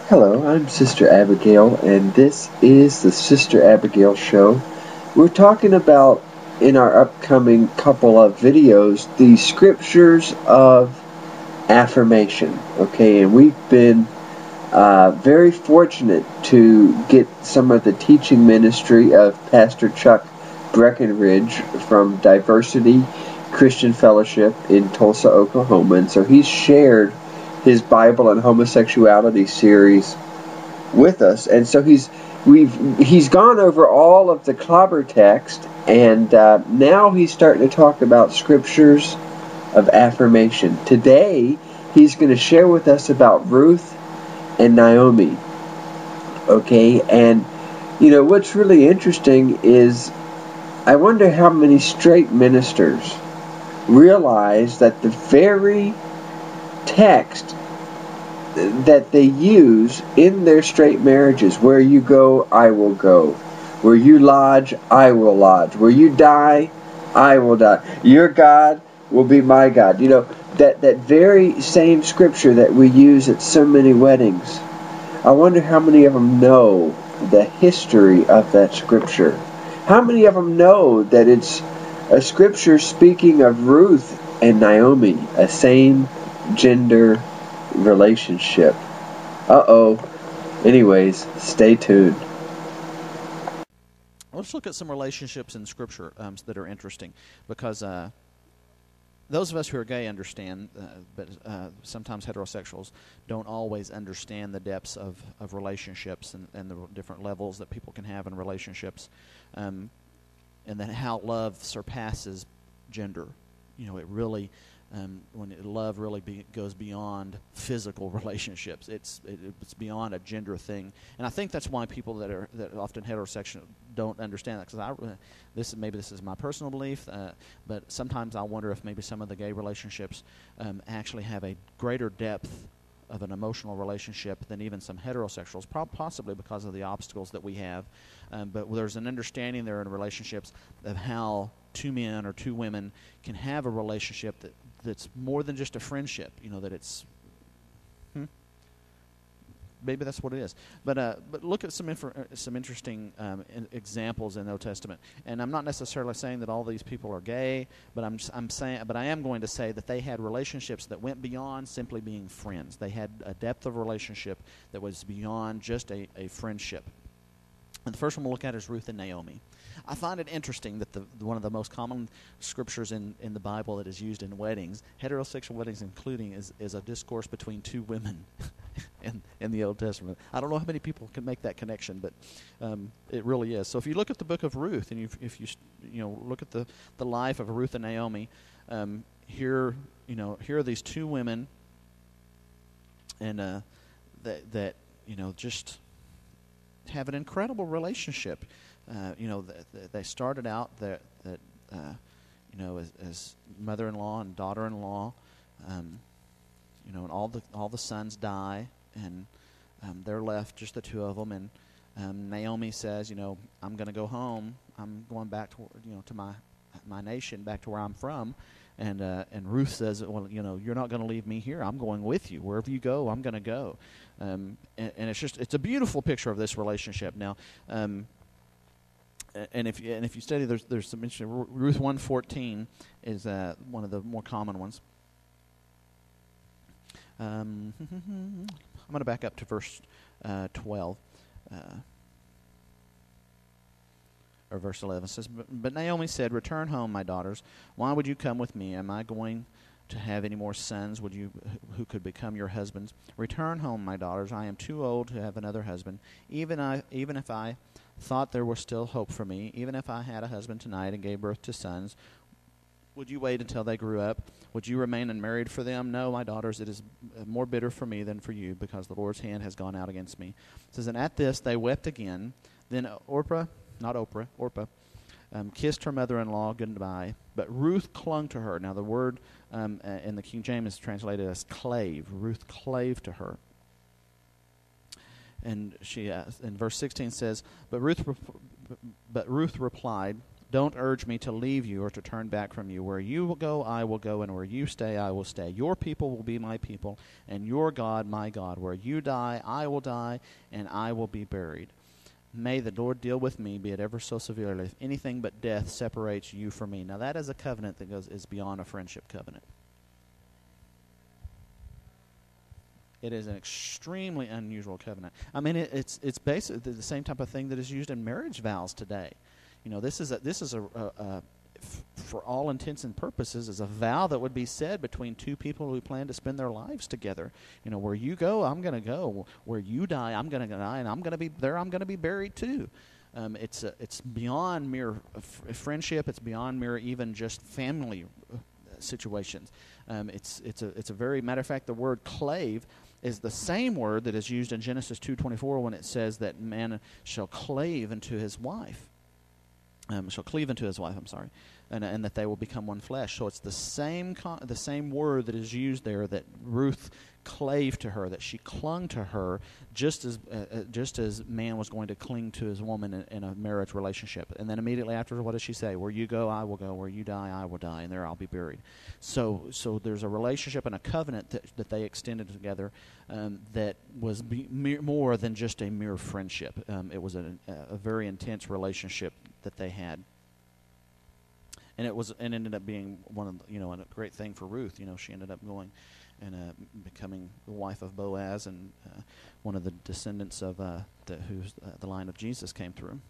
Hello, I'm Sister Abigail, and this is the Sister Abigail Show. We're talking about, in our upcoming couple of videos, the scriptures of affirmation. Okay, and we've been very fortunate to get some of the teaching ministry of Pastor Chuck Breckenridge from Diversity Christian Fellowship in Tulsa, Oklahoma. And so he's shared his Bible and Homosexuality series with us. And so he's gone over all of the clobber text, and now he's starting to talk about scriptures of affirmation. Today, he's going to share with us about Ruth and Naomi. Okay, and you know what's really interesting is I wonder how many straight ministers realize that the very text that they use in their straight marriages, where you go, I will go. Where you lodge, I will lodge. Where you die, I will die. Your God will be my God. You know, that very same scripture that we use at so many weddings. I wonder how many of them know the history of that scripture. How many of them know that it's a scripture speaking of Ruth and Naomi, a same gender relationship? Anyways, stay tuned. Let's look at some relationships in Scripture that are interesting, because those of us who are gay understand, but sometimes heterosexuals don't always understand the depths of relationships and the different levels that people can have in relationships, and then how love surpasses gender. You know, it really, when love really goes beyond physical relationships, it's beyond a gender thing, and I think that's why people that are often heterosexual don't understand that. Because this is my personal belief, but sometimes I wonder if maybe some of the gay relationships actually have a greater depth of an emotional relationship than even some heterosexuals, possibly because of the obstacles that we have. But there's an understanding there in relationships of how two men or two women can have a relationship that's more than just a friendship. You know, that it's maybe that's what it is. But look at some interesting examples in the Old Testament. And I'm not necessarily saying that all these people are gay, but I am going to say that they had relationships that went beyond simply being friends. They had a depth of relationship that was beyond just a friendship. And the first one we'll look at is Ruth and Naomi. I find it interesting that one of the most common scriptures in the Bible that is used in weddings, heterosexual weddings including, is a discourse between two women in the Old Testament. I don't know how many people can make that connection, but it really is. So if you look at the book of Ruth, and if you look at the life of Ruth and Naomi, here are these two women, and that just have an incredible relationship. They started out as mother-in-law and daughter-in-law, and all the sons die, and they're left just the two of them. And Naomi says, I'm going to go home. I'm going back to my nation, back to where I'm from. And Ruth says, well, you're not going to leave me here. I'm going with you. Wherever you go, I'm going to go. And it's a beautiful picture of this relationship. Now, and if you study, there's some interesting. Ruth 1:14 is one of the more common ones. I'm going to back up to verse 12. Or verse 11 says, But Naomi said, Return home, my daughters. Why would you come with me? Am I going to have any more sons who could become your husbands? Return home, my daughters. I am too old to have another husband. Even if I thought there was still hope for me, even if I had a husband tonight and gave birth to sons, would you wait until they grew up? Would you remain unmarried for them? No, my daughters, it is more bitter for me than for you, because the Lord's hand has gone out against me. It says, and at this they wept again. Then Orpah kissed her mother-in-law goodbye, but Ruth clung to her. Now the word in the King James is translated as clave. Ruth clave to her. And she, in verse 16 says, But Ruth replied, Don't urge me to leave you or to turn back from you. Where you will go, I will go, and where you stay, I will stay. Your people will be my people, and your God, my God. Where you die, I will die, and I will be buried. May the Lord deal with me, be it ever so severely, if anything but death separates you from me. Now that is a covenant that is beyond a friendship covenant. It is an extremely unusual covenant. I mean, it's basically the same type of thing that is used in marriage vows today. You know, this is for all intents and purposes, is a vow that would be said between two people who plan to spend their lives together. You know, where you go, I'm going to go. Where you die, I'm going to die, and I'm going to be there. I'm going to be buried too. It's beyond mere friendship. It's beyond mere even just family situations. It's a very matter of fact. The word clave is the same word that is used in Genesis 2:24 when it says that man shall clave into his wife. Shall cleave into his wife. I'm sorry, and that they will become one flesh. So it's the same word that is used there, that Ruth clave to her, that she clung to her, just as man was going to cling to his woman in a marriage relationship. And then immediately after, what does she say? Where you go, I will go. Where you die, I will die, and there I'll be buried. So there's a relationship and a covenant that they extended together that was more than just a mere friendship. It was a very intense relationship that they had. And it ended up being one of a great thing for Ruth. You know, she ended up going and becoming the wife of Boaz, and one of the descendants of the line of Jesus came through.